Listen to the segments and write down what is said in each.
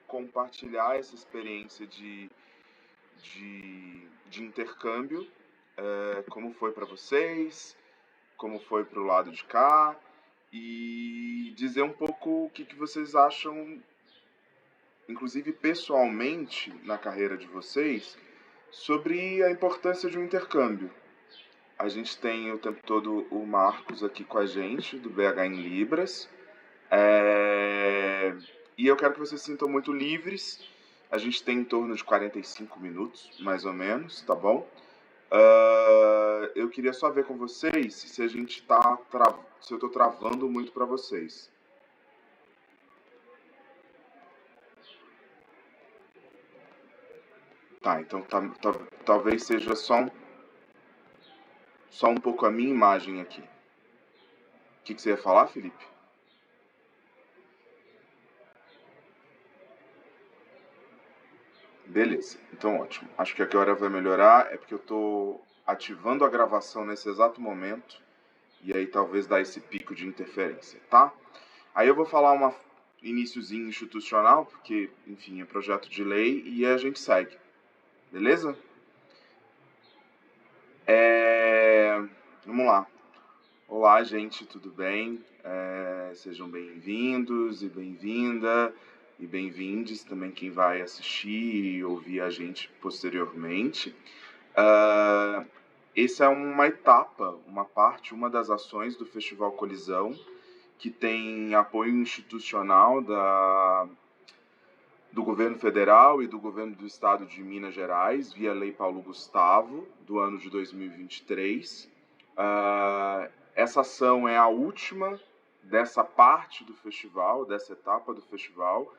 compartilhar essa experiência de intercâmbio, como foi para vocês, como foi para o lado de cá, e dizer um pouco o que vocês acham, inclusive pessoalmente, na carreira de vocês, sobre a importância de um intercâmbio. A gente tem o tempo todo o Marcos aqui com a gente, do BH em Libras, e eu quero que vocês se sintam muito livres. A gente tem em torno de 45 minutos, mais ou menos, tá bom? Eu queria só ver com vocês se a gente se eu tô travando muito para vocês. Tá, então talvez seja só um pouco a minha imagem aqui. O que você ia falar, Felipe? Beleza, então ótimo. Acho que agora vai melhorar, é porque eu tô ativando a gravação nesse exato momento, e aí talvez dá esse pico de interferência, tá? Aí eu vou falar iniciozinho institucional, porque, enfim, é projeto de lei, e a gente segue, beleza? Vamos lá. Olá, gente, tudo bem? Sejam bem-vindos e bem-vinda, e bem-vindes também quem vai assistir e ouvir a gente posteriormente. Essa é uma etapa, uma das ações do Festival Colisão, que tem apoio institucional do governo federal e do governo do estado de Minas Gerais, via Lei Paulo Gustavo, do ano de 2023. Essa ação é a última dessa parte do festival, dessa etapa do festival,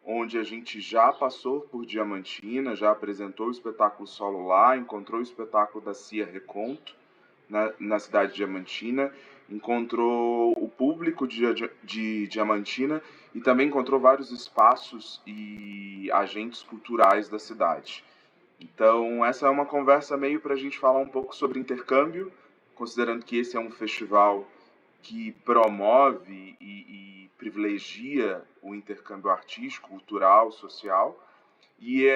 onde a gente já passou por Diamantina, já apresentou o espetáculo solo lá, encontrou o espetáculo da Cia Reconto, na cidade de Diamantina, encontrou o público de Diamantina e também encontrou vários espaços e agentes culturais da cidade. Então, essa é uma conversa meio para a gente falar um pouco sobre intercâmbio, considerando que esse é um festival que promove e privilegia o intercâmbio artístico, cultural, social. E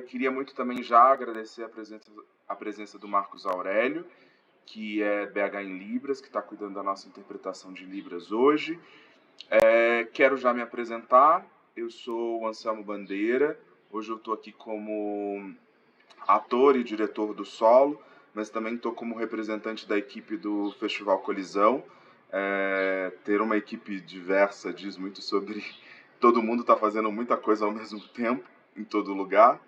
queria muito também já agradecer a presença do Marcos Aurélio, que é BH em Libras, que está cuidando da nossa interpretação de Libras hoje. Quero já me apresentar. Eu sou o Anselmo Bandeira. Hoje eu estou aqui como ator e diretor do solo, mas também estou como representante da equipe do Festival Colisão. Ter uma equipe diversa diz muito sobre todo mundo está fazendo muita coisa ao mesmo tempo, em todo lugar.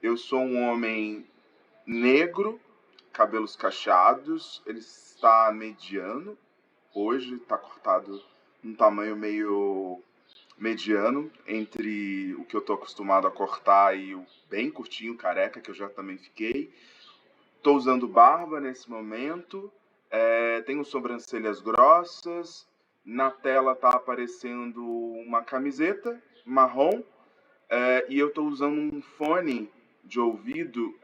Eu sou um homem negro, cabelos cacheados, ele está mediano, hoje está cortado num tamanho meio mediano, entre o que eu estou acostumado a cortar e o bem curtinho, careca, que eu já também fiquei. Estou usando barba nesse momento, tenho sobrancelhas grossas, na tela está aparecendo uma camiseta marrom, e eu estou usando um fone de ouvido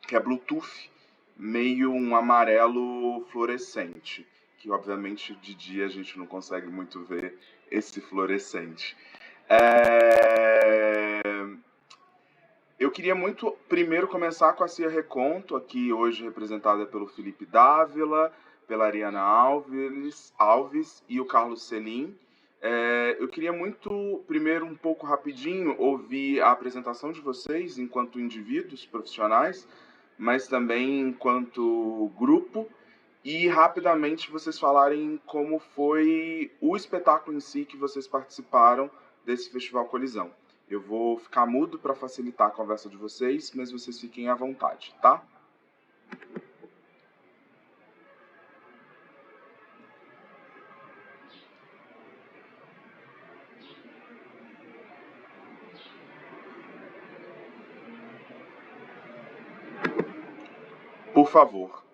que é Bluetooth, meio um amarelo fluorescente, que obviamente de dia a gente não consegue muito ver esse fluorescente. Eu queria muito primeiro começar com a Cia Reconto, aqui hoje representada pelo Felipe Dávila, pela Ariana Alves e o Carlos Selim. Eu queria muito, primeiro, um pouco rapidinho, ouvir a apresentação de vocês enquanto indivíduos profissionais, mas também enquanto grupo, e rapidamente vocês falarem como foi o espetáculo em si que vocês participaram desse Festival Colisão. Eu vou ficar mudo para facilitar a conversa de vocês, mas vocês fiquem à vontade, tá? Por favor.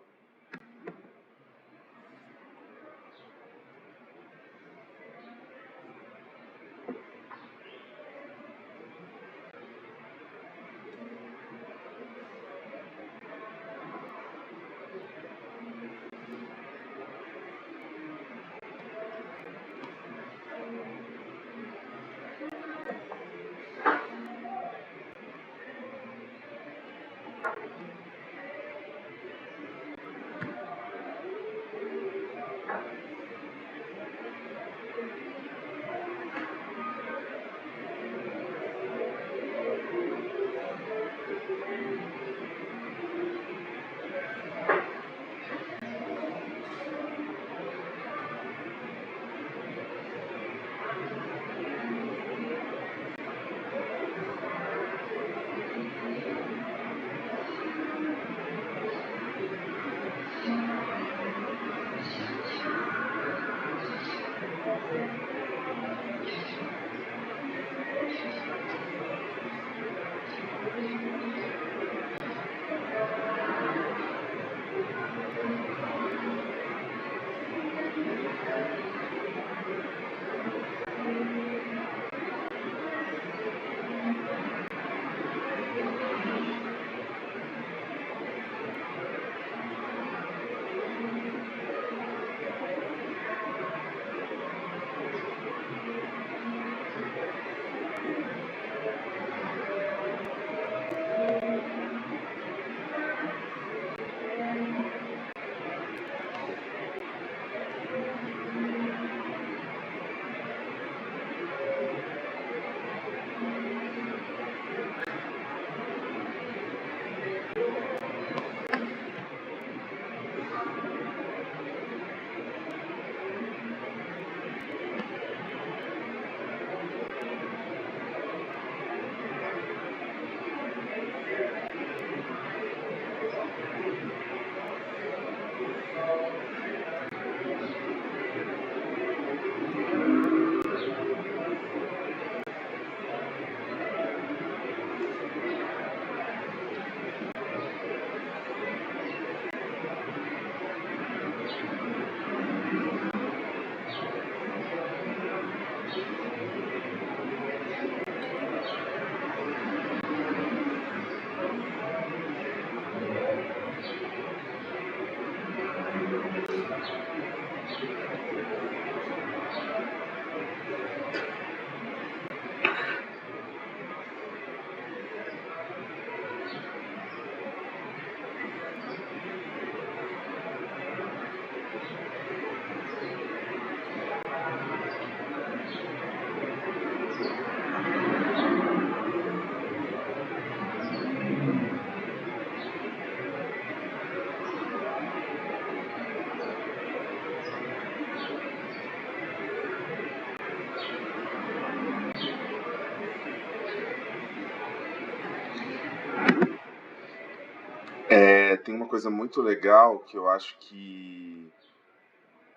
tem uma coisa muito legal que eu acho que,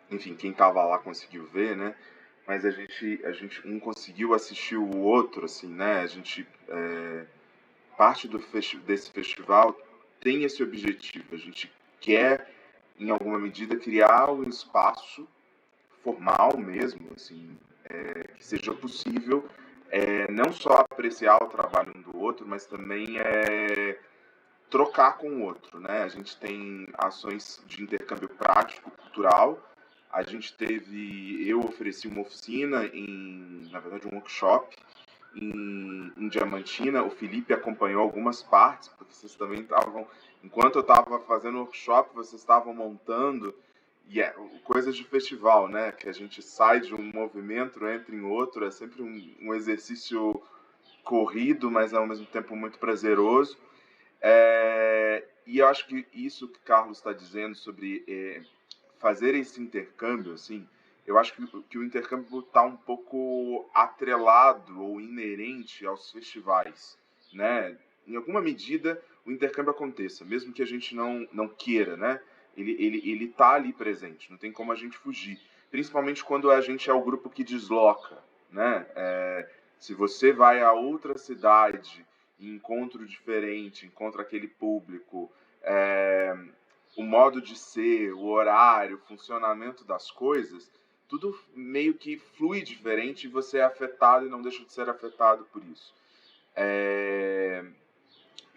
enfim, quem estava lá conseguiu ver, né? Mas a gente um conseguiu assistir o outro, assim, né? Parte desse festival tem esse objetivo. A gente quer, em alguma medida, criar um espaço formal mesmo, assim, que seja possível não só apreciar o trabalho um do outro, mas também trocar com o outro, né? A gente tem ações de intercâmbio prático, cultural. Eu ofereci uma oficina na verdade, um workshop em Diamantina. O Felipe acompanhou algumas partes, porque vocês também estavam, enquanto eu estava fazendo o workshop, vocês estavam montando, e coisas de festival, né? Que a gente sai de um movimento, entra em outro, é sempre um exercício corrido, mas ao mesmo tempo muito prazeroso. E eu acho que isso que o Carlos está dizendo sobre fazer esse intercâmbio, assim, eu acho que o intercâmbio está um pouco atrelado ou inerente aos festivais, né? Em alguma medida, o intercâmbio aconteça, mesmo que a gente não queira, né? Ele tá ali presente, não tem como a gente fugir. Principalmente quando a gente é o grupo que desloca, né? Se você vai a outra cidade, encontro diferente, encontra aquele público, o modo de ser, o horário, o funcionamento das coisas, tudo meio que flui diferente e você é afetado e não deixa de ser afetado por isso.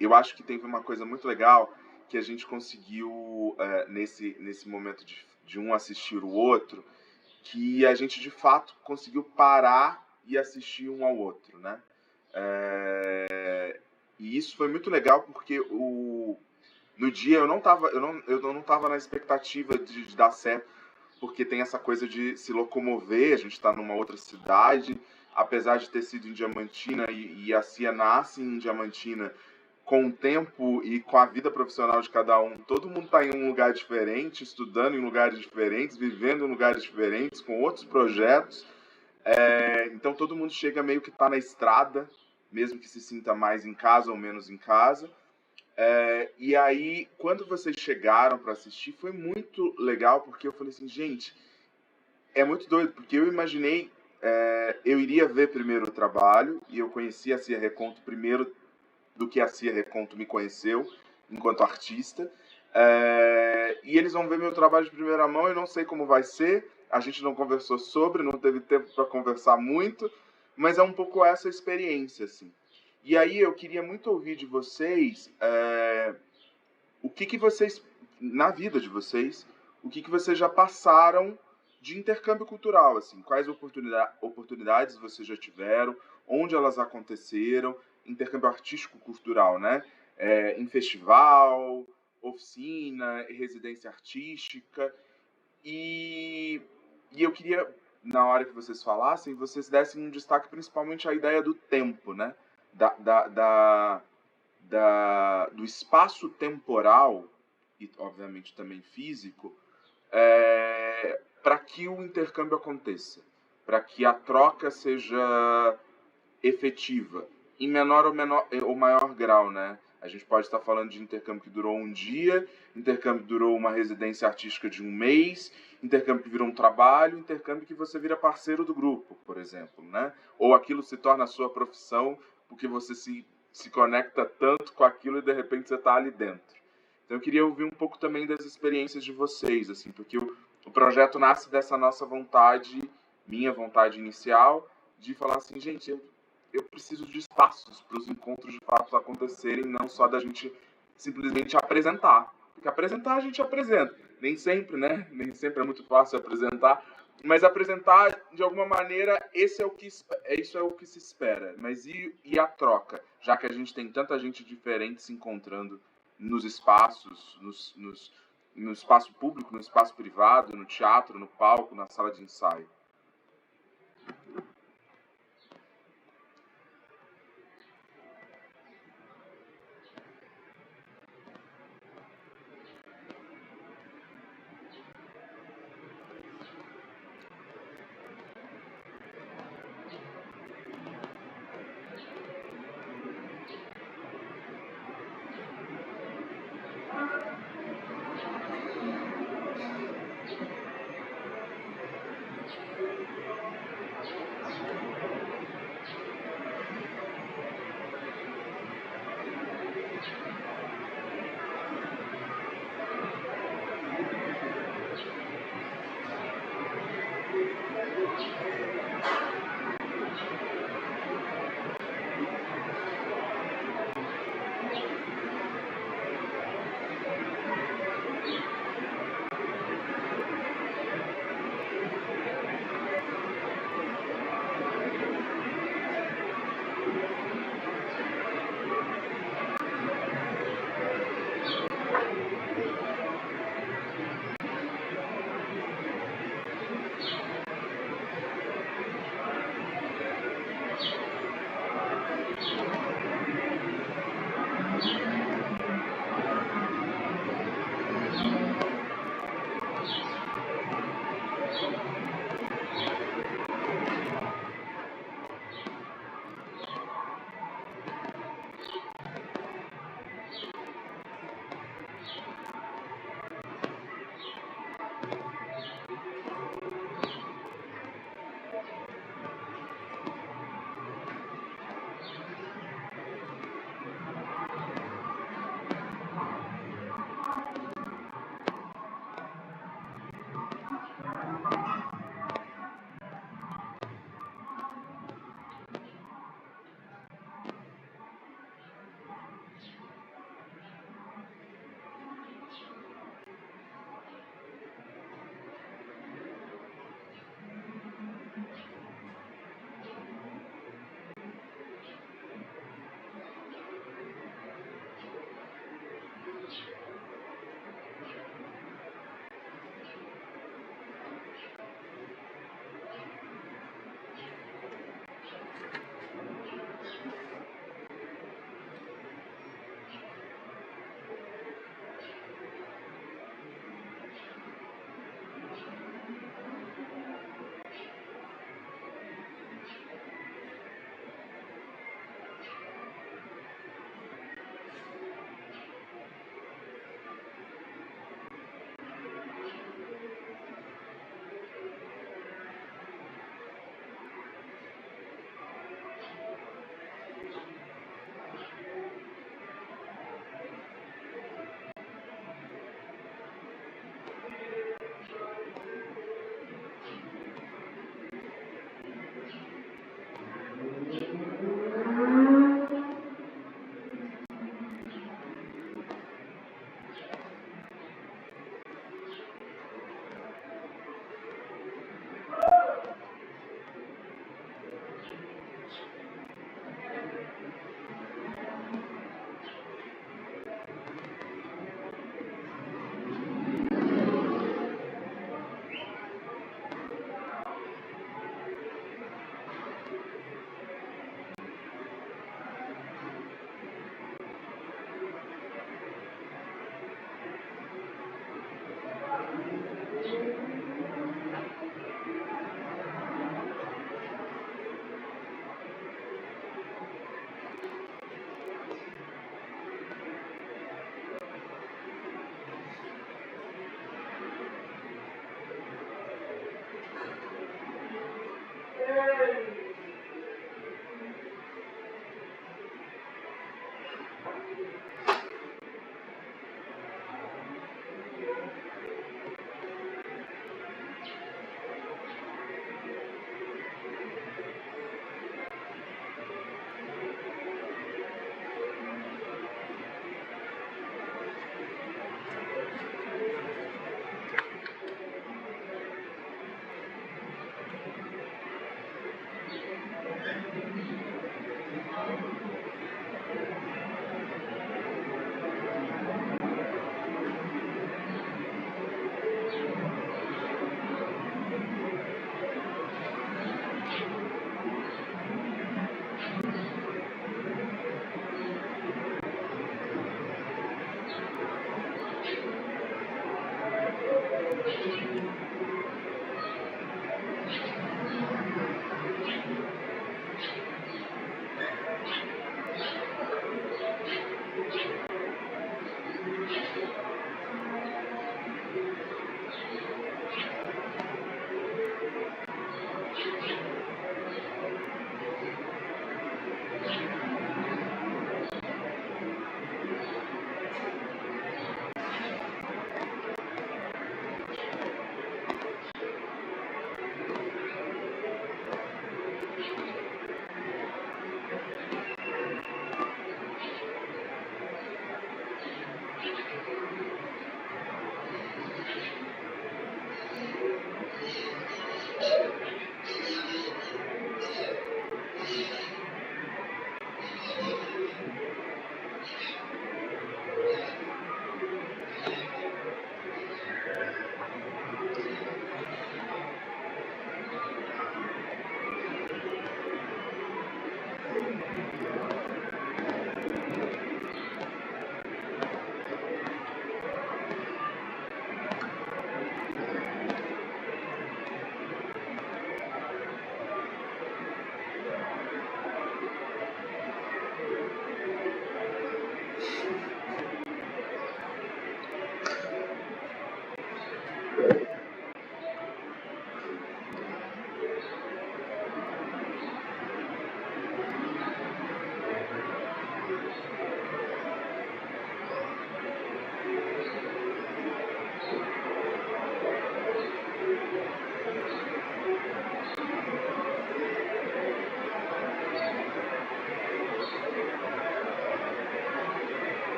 Eu acho que teve uma coisa muito legal que a gente conseguiu nesse momento de um assistir o outro, que a gente de fato conseguiu parar e assistir um ao outro, né? E isso foi muito legal porque no dia eu não tava na expectativa de dar certo, porque tem essa coisa de se locomover, a gente está numa outra cidade, apesar de ter sido em Diamantina e a CIA nasce em Diamantina, com o tempo e com a vida profissional de cada um, todo mundo está em um lugar diferente, estudando em lugares diferentes, vivendo em lugares diferentes, com outros projetos. Então todo mundo chega meio que está na estrada, mesmo que se sinta mais em casa ou menos em casa. E aí, quando vocês chegaram para assistir, foi muito legal, porque eu falei assim, gente, é muito doido, porque eu imaginei, eu iria ver primeiro o trabalho, e eu conheci a Cia Reconto primeiro do que a Cia Reconto me conheceu, enquanto artista, e eles vão ver meu trabalho de primeira mão, eu não sei como vai ser, a gente não conversou sobre, não teve tempo para conversar muito, mas é um pouco essa experiência, assim. E aí eu queria muito ouvir de vocês o que vocês, na vida de vocês, o que vocês já passaram de intercâmbio cultural, assim, quais oportunidades vocês já tiveram, onde elas aconteceram, intercâmbio artístico-cultural, né? Em festival, oficina, residência artística, e, e eu queria, na hora que vocês falassem, vocês dessem um destaque principalmente à ideia do tempo, né? Da, da, da, do espaço temporal e, obviamente, também físico, para que o intercâmbio aconteça, para que a troca seja efetiva, em ou maior grau, né? A gente pode estar falando de intercâmbio que durou um dia, intercâmbio que durou uma residência artística de um mês, intercâmbio que virou um trabalho, intercâmbio que você vira parceiro do grupo, por exemplo, né? Ou aquilo se torna a sua profissão porque você se conecta tanto com aquilo e de repente você está ali dentro. Então eu queria ouvir um pouco também das experiências de vocês, assim, porque o projeto nasce dessa nossa vontade, minha vontade inicial, de falar assim, gente, eu preciso de espaços para os encontros de fato acontecerem, não só da gente simplesmente apresentar. Porque apresentar a gente apresenta. Nem sempre, né? Nem sempre é muito fácil apresentar. Mas apresentar, de alguma maneira, isso é o que se espera. Mas e a troca? Já que a gente tem tanta gente diferente se encontrando nos espaços, no espaço público, no espaço privado, no teatro, no palco, na sala de ensaio.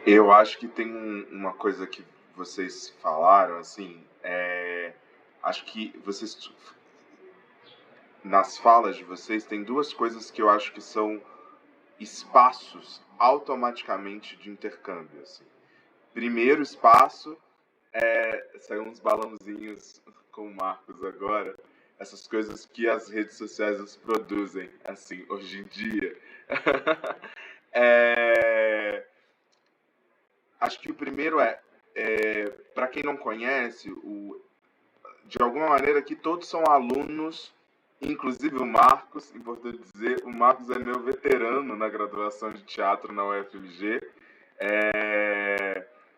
Eu acho que tem uma coisa que vocês falaram, assim, acho que vocês, nas falas de vocês, tem duas coisas que eu acho que são espaços automaticamente de intercâmbio, assim. Primeiro espaço, saiu uns balãozinhos com o Marcos agora, essas coisas que as redes sociais nos produzem, assim, hoje em dia. É, acho que o primeiro para quem não conhece, de alguma maneira aqui todos são alunos, inclusive o Marcos, importante dizer, o Marcos é meu veterano na graduação de teatro na UFMG.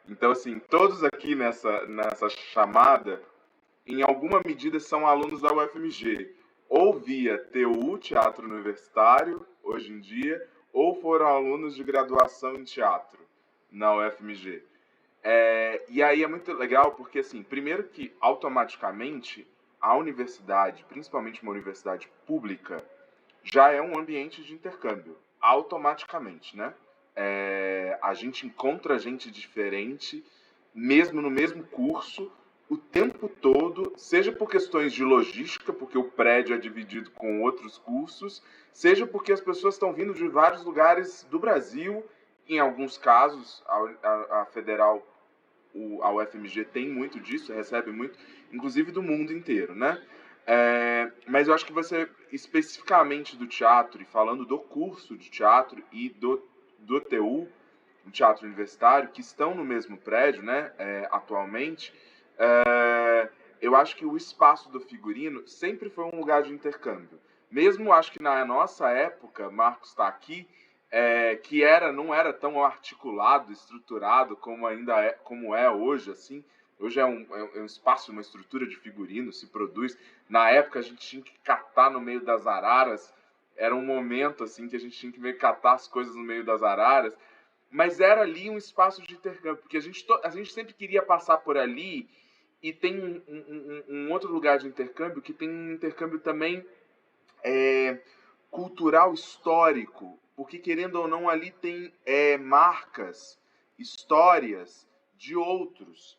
Então, assim, todos aqui nessa chamada, em alguma medida, são alunos da UFMG, ou via TU, Teatro Universitário, hoje em dia, ou foram alunos de graduação em teatro na UFMG. E aí é muito legal porque, assim, primeiro que automaticamente a universidade, principalmente uma universidade pública, já é um ambiente de intercâmbio, automaticamente, né? A gente encontra gente diferente, mesmo no mesmo curso, o tempo todo, seja por questões de logística, porque o prédio é dividido com outros cursos, seja porque as pessoas estão vindo de vários lugares do Brasil, em alguns casos, a Federal, a UFMG tem muito disso, recebe muito, inclusive do mundo inteiro, né? Mas eu acho que você, especificamente do teatro, e falando do curso de teatro e do TU, o Teatro Universitário, que estão no mesmo prédio, né, atualmente, eu acho que o espaço do figurino sempre foi um lugar de intercâmbio. Mesmo acho que na nossa época, Marcos está aqui, que não era tão articulado, estruturado como ainda é, como é hoje, assim. Hoje é um espaço, uma estrutura de figurino, se produz. Na época a gente tinha que catar no meio das araras. Era um momento assim que a gente tinha que meio catar as coisas no meio das araras. Mas era ali um espaço de intercâmbio, porque a gente sempre queria passar por ali, e tem um outro lugar de intercâmbio que tem um intercâmbio também cultural histórico, porque querendo ou não ali tem marcas, histórias de outros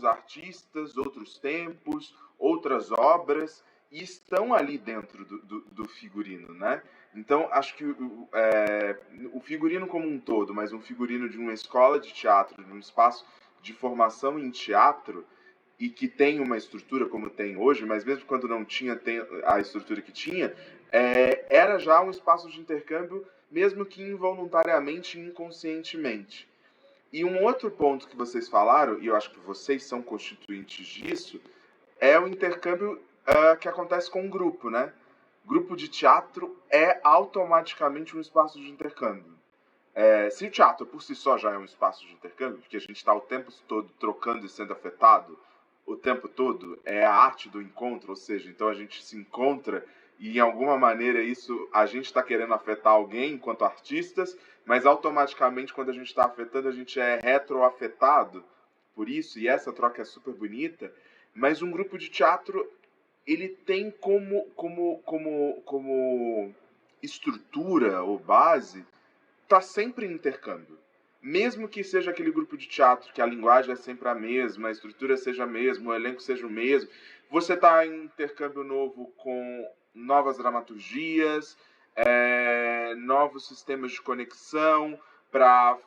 artistas, outros tempos, outras obras, e estão ali dentro do figurino, né? Então acho que o figurino como um todo, mas um figurino de uma escola de teatro, de um espaço de formação em teatro, e que tem uma estrutura como tem hoje, mas mesmo quando não tinha a estrutura que tinha, era já um espaço de intercâmbio, mesmo que involuntariamente e inconscientemente. E um outro ponto que vocês falaram, e eu acho que vocês são constituintes disso, é o intercâmbio que acontece com um grupo, né? Grupo de teatro é automaticamente um espaço de intercâmbio. Se o teatro por si só já é um espaço de intercâmbio, porque a gente está o tempo todo trocando e sendo afetado, o tempo todo é a arte do encontro, ou seja, então a gente se encontra e em alguma maneira isso a gente está querendo afetar alguém enquanto artistas, mas automaticamente quando a gente está afetando a gente é retroafetado por isso, e essa troca é super bonita. Mas um grupo de teatro ele tem como estrutura ou base tá sempre em intercâmbio. Mesmo que seja aquele grupo de teatro que a linguagem é sempre a mesma, a estrutura seja a mesma, o elenco seja o mesmo, você está em intercâmbio novo com novas dramaturgias, novos sistemas de conexão para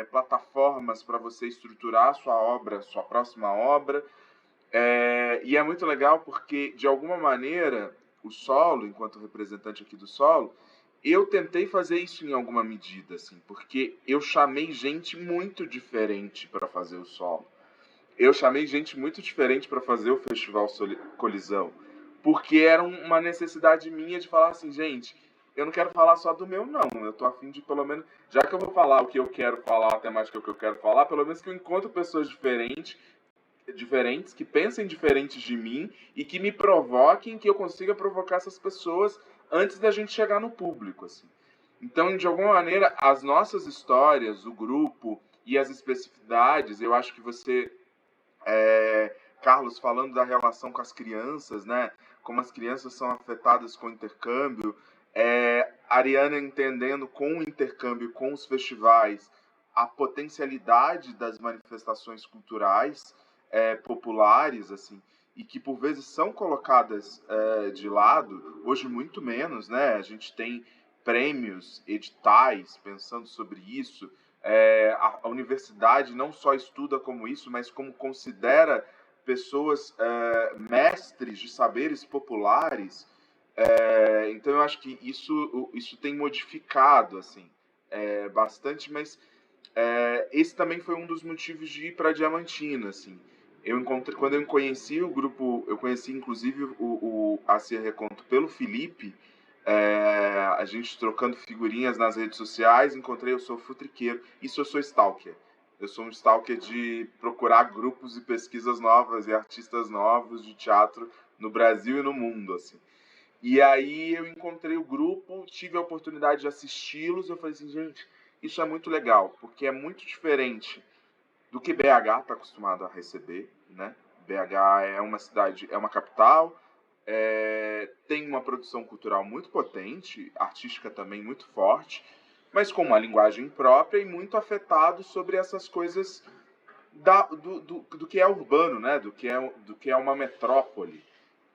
plataformas para você estruturar a sua obra, sua próxima obra. E é muito legal porque, de alguma maneira, o solo, enquanto representante aqui do solo, eu tentei fazer isso em alguma medida, assim, porque eu chamei gente muito diferente para fazer o solo. Eu chamei gente muito diferente para fazer o Festival Colisão, porque era uma necessidade minha de falar assim, gente, eu não quero falar só do meu, não. Eu tô afim de, pelo menos, já que eu vou falar o que eu quero falar, a temática que eu quero falar, pelo menos que eu encontro pessoas diferentes, que pensem diferentes de mim e que me provoquem, que eu consiga provocar essas pessoas antes da gente chegar no público, assim. Então, de alguma maneira, as nossas histórias, o grupo e as especificidades, eu acho que você, Carlos, falando da relação com as crianças, né? Como as crianças são afetadas com o intercâmbio, Ariana entendendo com o intercâmbio, com os festivais, a potencialidade das manifestações culturais populares, assim, e que por vezes são colocadas de lado, hoje muito menos, né? A gente tem prêmios, editais pensando sobre isso. A universidade não só estuda como isso, mas como considera pessoas mestres de saberes populares. Então eu acho que isso tem modificado assim bastante, mas esse também foi um dos motivos de ir para Diamantina, assim. Quando eu conheci o grupo, eu conheci inclusive o AC Reconto pelo Felipe, a gente trocando figurinhas nas redes sociais, encontrei, eu sou futriqueiro, isso eu sou stalker. Eu sou um stalker de procurar grupos e pesquisas novas e artistas novos de teatro no Brasil e no mundo, assim. E aí eu encontrei o grupo, tive a oportunidade de assisti-los, eu falei assim, gente, isso é muito legal, porque é muito diferente do que BH está acostumado a receber, né? BH é uma cidade, é uma capital, tem uma produção cultural muito potente, artística também muito forte, mas com uma linguagem própria e muito afetado sobre essas coisas do que é urbano, né? Do que é uma metrópole.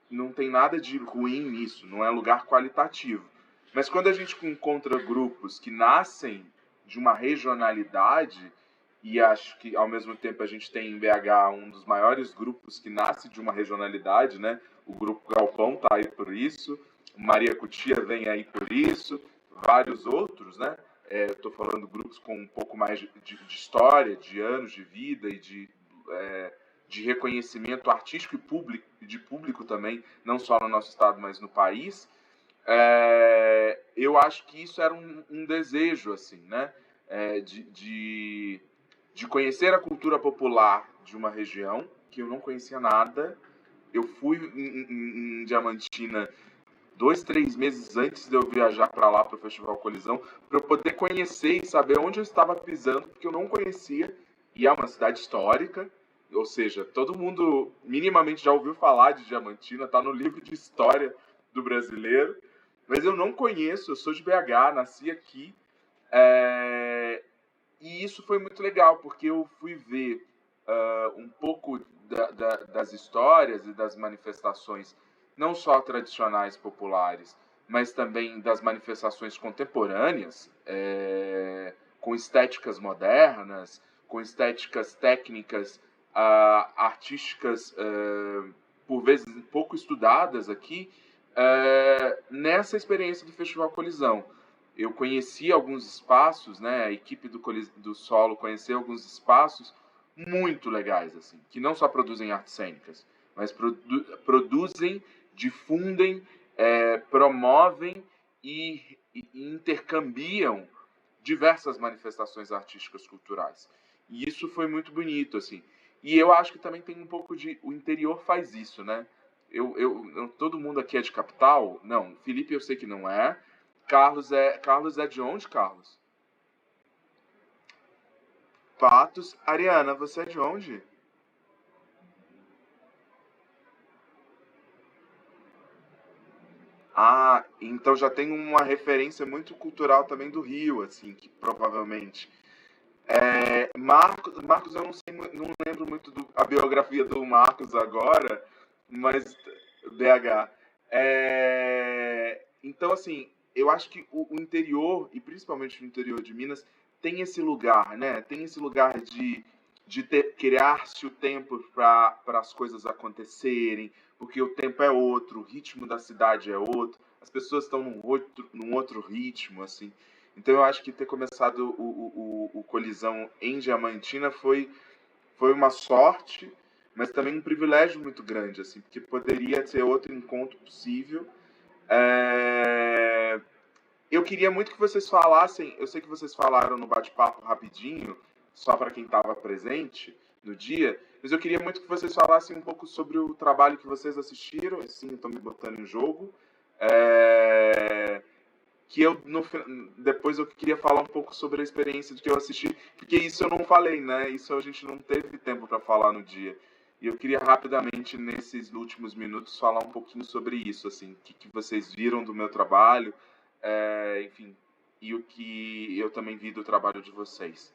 Não tem nada de ruim nisso, não é lugar qualitativo. Mas quando a gente encontra grupos que nascem de uma regionalidade, e acho que ao mesmo tempo a gente tem em BH um dos maiores grupos que nasce de uma regionalidade, né? O Grupo Galpão está aí por isso, Maria Cutia vem aí por isso, vários outros, né? Estou falando de grupos com um pouco mais de história, de anos de vida e de reconhecimento artístico e de público também, não só no nosso estado, mas no país. Eu acho que isso era um desejo, assim, né? De conhecer a cultura popular de uma região que eu não conhecia nada. Eu fui em Diamantina 2, 3 meses antes de eu viajar para lá, para o Festival Colisão, para eu poder conhecer e saber onde eu estava pisando, porque eu não conhecia. E é uma cidade histórica, ou seja, todo mundo minimamente já ouviu falar de Diamantina, está no livro de história do brasileiro, mas eu não conheço, eu sou de BH, nasci aqui, e isso foi muito legal, porque eu fui ver um pouco das histórias e das manifestações, não só tradicionais populares, mas também das manifestações contemporâneas, com estéticas modernas, com estéticas técnicas, artísticas, por vezes pouco estudadas aqui, nessa experiência do Festival Colisão. Eu conheci alguns espaços, né, a equipe do Solo conheceu alguns espaços muito legais, assim, que não só produzem artes cênicas, mas produzem, difundem, promovem e intercambiam diversas manifestações artísticas culturais. E isso foi muito bonito, assim. E eu acho que também tem um pouco de... O interior faz isso, né? Todo mundo aqui é de capital? Não. Felipe eu sei que não é. Carlos é de onde, Carlos? Patos. Ariana, você é de onde? Ah, então já tem uma referência muito cultural também do Rio, assim, que provavelmente. Marcos, eu não sei, não lembro muito a biografia do Marcos agora, mas BH. Então, assim, eu acho que o interior, e principalmente o interior de Minas, tem esse lugar, né? Tem esse lugar de criar-se o tempo para as coisas acontecerem, porque o tempo é outro, o ritmo da cidade é outro, as pessoas estão num outro ritmo, assim. Então eu acho que ter começado o Colisão em Diamantina foi uma sorte, mas também um privilégio muito grande, assim, porque poderia ser outro encontro possível. É, Eu queria muito que vocês falassem, eu sei que vocês falaram no bate-papo rapidinho, só para quem estava presente no dia, mas eu queria muito que vocês falassem um pouco sobre o trabalho que vocês assistiram, assim, estão me botando em jogo. É, que eu depois eu queria falar um pouco sobre a experiência de que eu assisti, porque isso eu não falei, né? Isso a gente não teve tempo para falar no dia. E eu queria rapidamente nesses últimos minutos falar um pouquinho sobre isso, assim, o que vocês viram do meu trabalho, enfim, e o que eu também vi do trabalho de vocês.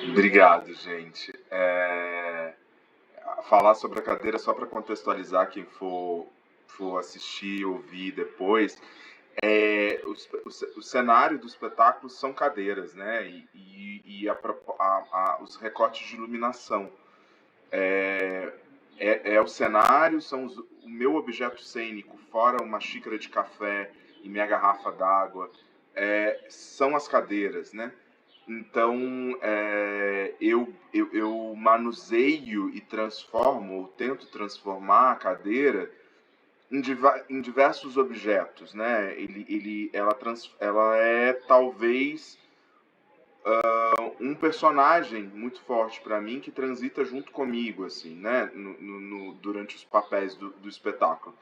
Obrigado, gente. Falar sobre a cadeira, só para contextualizar quem for assistir, ouvir depois, o cenário do espetáculo são cadeiras, né? E os recortes de iluminação. O cenário, o meu objeto cênico, fora uma xícara de café e minha garrafa d'água, são as cadeiras, né? Então, eu manuseio e transformo, ou tento transformar a cadeira em diversos objetos, né? Ela é talvez um personagem muito forte para mim que transita junto comigo, assim, né? Durante os papéis do espetáculo.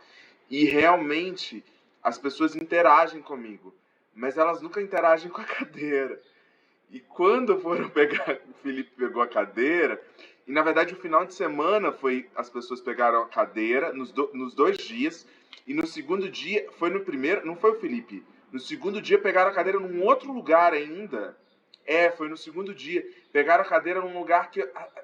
E realmente as pessoas interagem comigo, mas elas nunca interagem com a cadeira. E quando foram pegar, o Felipe pegou a cadeira, e na verdade o final de semana as pessoas pegaram a cadeira nos 2 dias, e no segundo dia, foi no primeiro, não foi o Felipe, no segundo dia pegaram a cadeira num outro lugar ainda. Foi no segundo dia. Pegaram a cadeira num lugar que,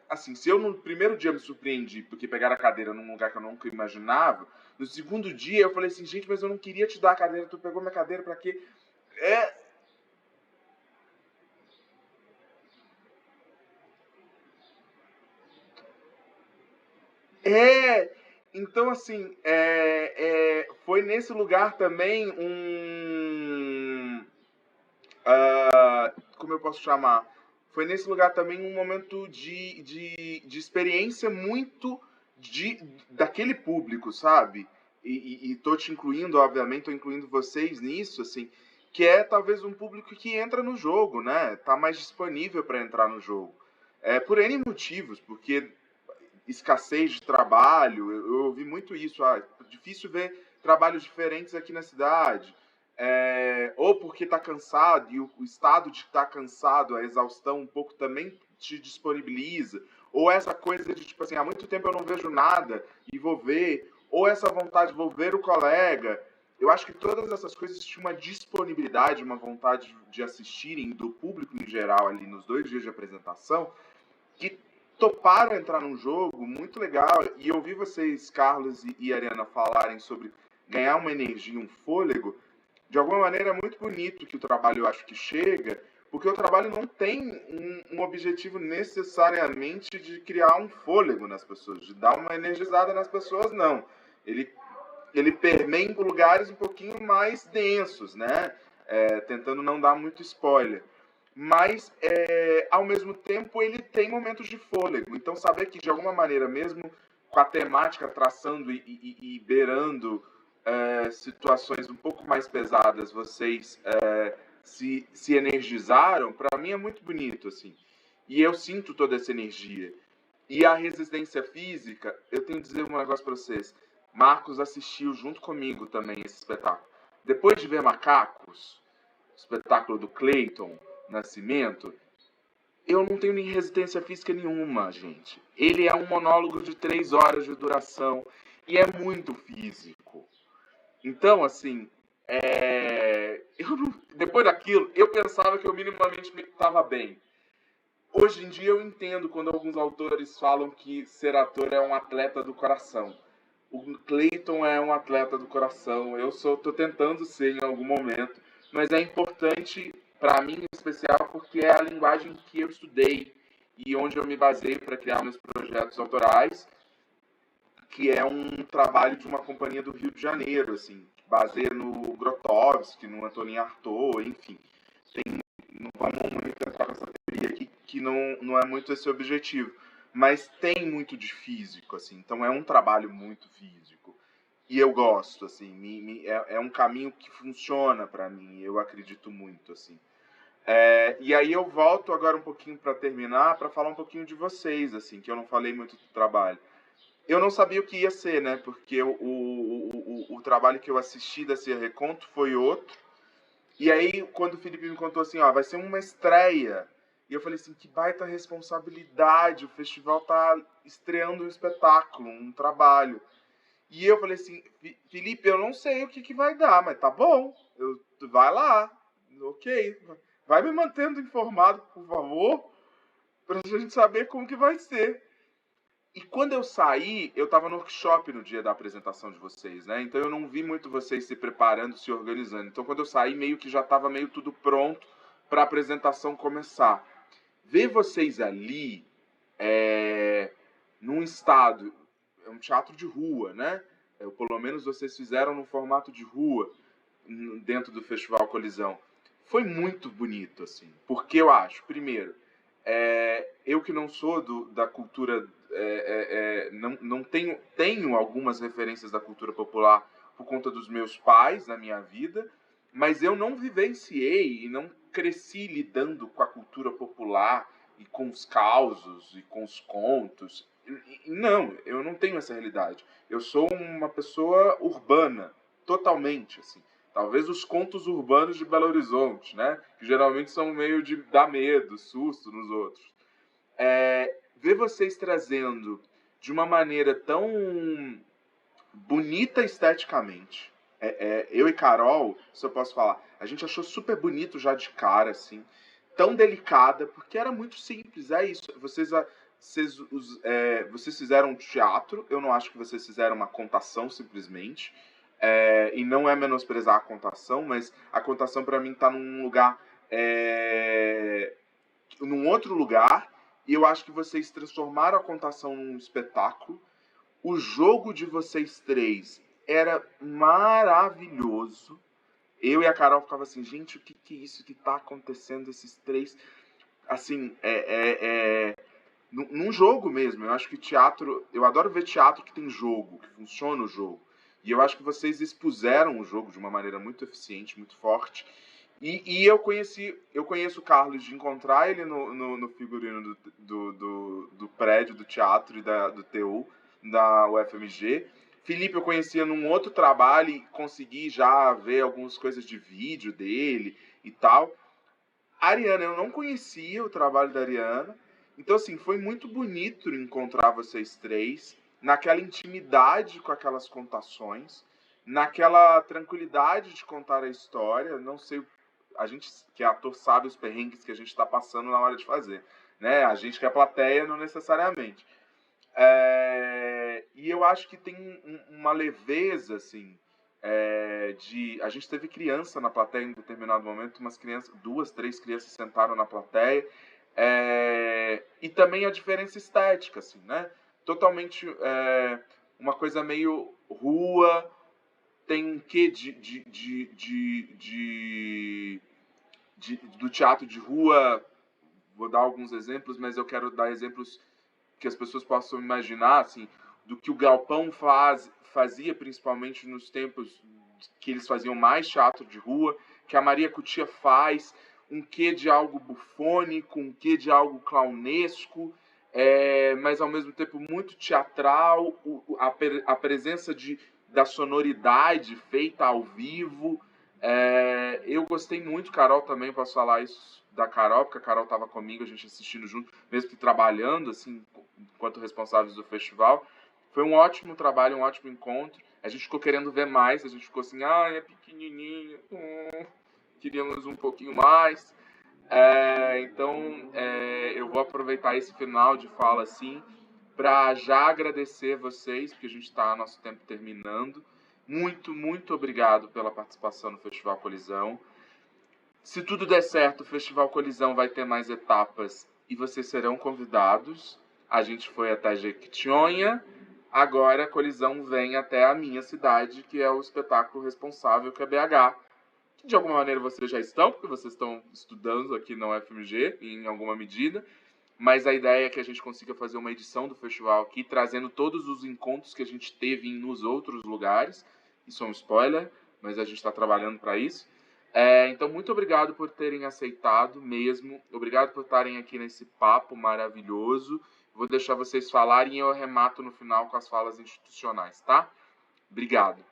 assim, se eu no primeiro dia me surpreendi porque pegaram a cadeira num lugar que eu nunca imaginava, no segundo dia eu falei assim, gente, mas eu não queria te dar a cadeira, tu pegou minha cadeira pra quê? Então, assim, foi nesse lugar também como eu posso chamar? Foi nesse lugar também um momento de experiência muito daquele público, sabe? E tô te incluindo, obviamente, tô incluindo vocês nisso, assim, que é talvez um público que entra no jogo, né? Tá mais disponível para entrar no jogo. Por N motivos, porque escassez de trabalho, eu ouvi muito isso, difícil ver trabalhos diferentes aqui na cidade, ou porque está cansado, e o estado de estar cansado, a exaustão um pouco também te disponibiliza, ou essa coisa de, tipo assim, há muito tempo eu não vejo nada e vou ver, ou essa vontade de vou ver o colega. Eu acho que todas essas coisas tinham uma disponibilidade, uma vontade de assistirem do público em geral ali nos 2 dias de apresentação, que toparam entrar num jogo muito legal. E eu vi vocês, Carlos e Ariana, falarem sobre ganhar uma energia, um fôlego. De alguma maneira é muito bonito que o trabalho, eu acho que chega, porque o trabalho não tem um objetivo necessariamente de criar um fôlego nas pessoas, de dar uma energizada nas pessoas, não. Ele, ele permeia em lugares um pouquinho mais densos, né? Tentando não dar muito spoiler, mas ao mesmo tempo ele tem momentos de fôlego. Então saber que de alguma maneira, mesmo com a temática traçando e beirando situações um pouco mais pesadas, vocês se energizaram, para mim é muito bonito, assim. E eu sinto toda essa energia. E a resistência física, eu tenho que dizer um negócio para vocês. Marcos assistiu junto comigo também esse espetáculo. Depois de ver Macacos, espetáculo do Clayton Nascimento, eu não tenho nem resistência física nenhuma, gente. Ele é um monólogo de 3 horas de duração e é muito físico. Então, assim, depois daquilo, eu pensava que eu minimamente estava bem. Hoje em dia eu entendo quando alguns autores falam que ser ator é um atleta do coração. O Clayton é um atleta do coração. Eu tô tentando ser em algum momento, mas é importante para mim em especial porque é a linguagem que eu estudei e onde eu me baseio para criar meus projetos autorais, que é um trabalho de uma companhia do Rio de Janeiro, assim, baseia no Grotowski, no Antonin Artaud, enfim. Não vamos muito entrar nessa teoria aqui, que não é muito esse o objetivo, mas tem muito de físico, assim, então é um trabalho muito físico. E eu gosto, assim, é um caminho que funciona para mim, eu acredito muito, assim. E aí eu volto agora um pouquinho para terminar, para falar um pouquinho de vocês, assim, que eu não falei muito do trabalho. Eu não sabia o que ia ser, né? Porque o trabalho que eu assisti da Cia Reconto foi outro. E aí, quando o Felipe me contou assim, ó, vai ser uma estreia. E eu falei assim, que baita responsabilidade, o festival tá estreando um espetáculo, um trabalho. E eu falei assim, Felipe, eu não sei o que vai dar, mas tá bom, vai lá, ok. Vai me mantendo informado, por favor, pra gente saber como que vai ser. E quando eu saí, eu estava no workshop no dia da apresentação de vocês, né? Então eu não vi muito vocês se preparando, se organizando. Então quando eu saí, meio que já estava meio tudo pronto para a apresentação começar. Ver vocês ali, num estado, é um teatro de rua, né? Pelo menos vocês fizeram no formato de rua, dentro do Festival Colisão. Foi muito bonito, assim. Porque eu acho, primeiro, eu que não sou da cultura, não tenho algumas referências da cultura popular por conta dos meus pais na minha vida, mas eu não vivenciei e não cresci lidando com a cultura popular e com os causos e com os contos. Não, eu não tenho essa realidade. Eu sou uma pessoa urbana, totalmente, assim. Talvez os contos urbanos de Belo Horizonte, né? Que geralmente são meio de dar medo, susto nos outros. Ver vocês trazendo de uma maneira tão bonita esteticamente. Eu e Carol, se eu posso falar, a gente achou super bonito já de cara, assim. Tão delicada, porque era muito simples, é isso. Vocês fizeram teatro, eu não acho que vocês fizeram uma contação simplesmente. E não é menosprezar a contação, mas a contação para mim está num lugar, num outro lugar, e eu acho que vocês transformaram a contação num espetáculo. O jogo de vocês três era maravilhoso. eu e a Carol ficava assim, gente, o que é isso que tá acontecendo, esses três, assim, num jogo mesmo. Eu acho que teatro, eu adoro ver teatro que tem jogo, que funciona o jogo. E eu acho que vocês expuseram o jogo de uma maneira muito eficiente, muito forte. E eu conheço o Carlos de encontrar ele no figurino do prédio do teatro e do TU, da UFMG. Felipe eu conhecia num outro trabalho e consegui já ver algumas coisas de vídeo dele e tal. A Ariana, eu não conhecia o trabalho da Ariana. Então, assim, foi muito bonito encontrar vocês três, naquela intimidade com aquelas contações, naquela tranquilidade de contar a história. Não sei, a gente que é ator sabe os perrengues que a gente está passando na hora de fazer, né? A gente que é plateia, não necessariamente. E eu acho que tem uma leveza, assim, a gente teve criança na plateia em determinado momento, umas crianças, 2, 3 crianças sentaram na plateia, e também a diferença estética, assim, né? Totalmente uma coisa meio rua, tem um quê do teatro de rua. Vou dar alguns exemplos, mas eu quero dar exemplos que as pessoas possam imaginar, assim, do que o Galpão fazia, principalmente nos tempos que eles faziam mais teatro de rua, que a Maria Cutia faz, um quê de algo bufônico, um quê de algo clownesco, mas ao mesmo tempo muito teatral, a presença da sonoridade feita ao vivo. Eu gostei muito, Carol também, posso falar isso da Carol, porque a Carol estava comigo, a gente assistindo junto, mesmo que trabalhando, assim, enquanto responsáveis do festival. Foi um ótimo trabalho, um ótimo encontro. A gente ficou querendo ver mais, a gente ficou assim, é pequenininho, queríamos um pouquinho mais. Então, eu vou aproveitar esse final de fala, assim, para já agradecer vocês, porque a gente está nosso tempo terminando. Muito, muito obrigado pela participação no Festival Colisão. Se tudo der certo, o Festival Colisão vai ter mais etapas e vocês serão convidados. A gente foi até Jequitinhonha, agora a Colisão vem até a minha cidade, que é o espetáculo responsável, que é BH. De alguma maneira vocês já estão, porque vocês estão estudando aqui na UFMG, em alguma medida. Mas a ideia é que a gente consiga fazer uma edição do festival aqui, trazendo todos os encontros que a gente teve nos outros lugares. Isso é um spoiler, mas a gente está trabalhando para isso. Então, muito obrigado por terem aceitado mesmo. Obrigado por estarem aqui nesse papo maravilhoso. Vou deixar vocês falarem e eu arremato no final com as falas institucionais, tá? Obrigado.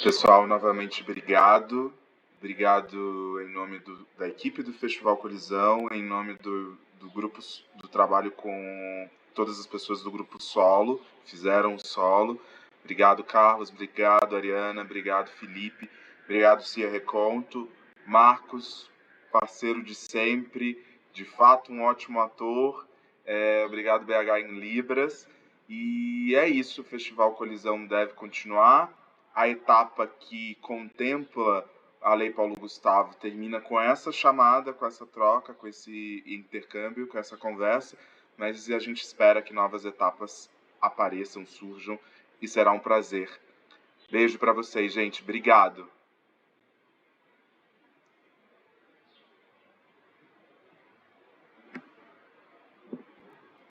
Pessoal, novamente, obrigado. Obrigado em nome da equipe do Festival Colisão, em nome do grupo do trabalho com todas as pessoas do grupo solo, fizeram o solo. Obrigado, Carlos. Obrigado, Ariana. Obrigado, Felipe. Obrigado, Cia Reconto. Marcos, parceiro de sempre. De fato, um ótimo ator. Obrigado, BH em Libras. E é isso, o Festival Colisão deve continuar. A etapa que contempla a Lei Paulo Gustavo termina com essa chamada, com essa troca, com esse intercâmbio, com essa conversa, mas a gente espera que novas etapas apareçam, surjam, e será um prazer. Beijo para vocês, gente. Obrigado.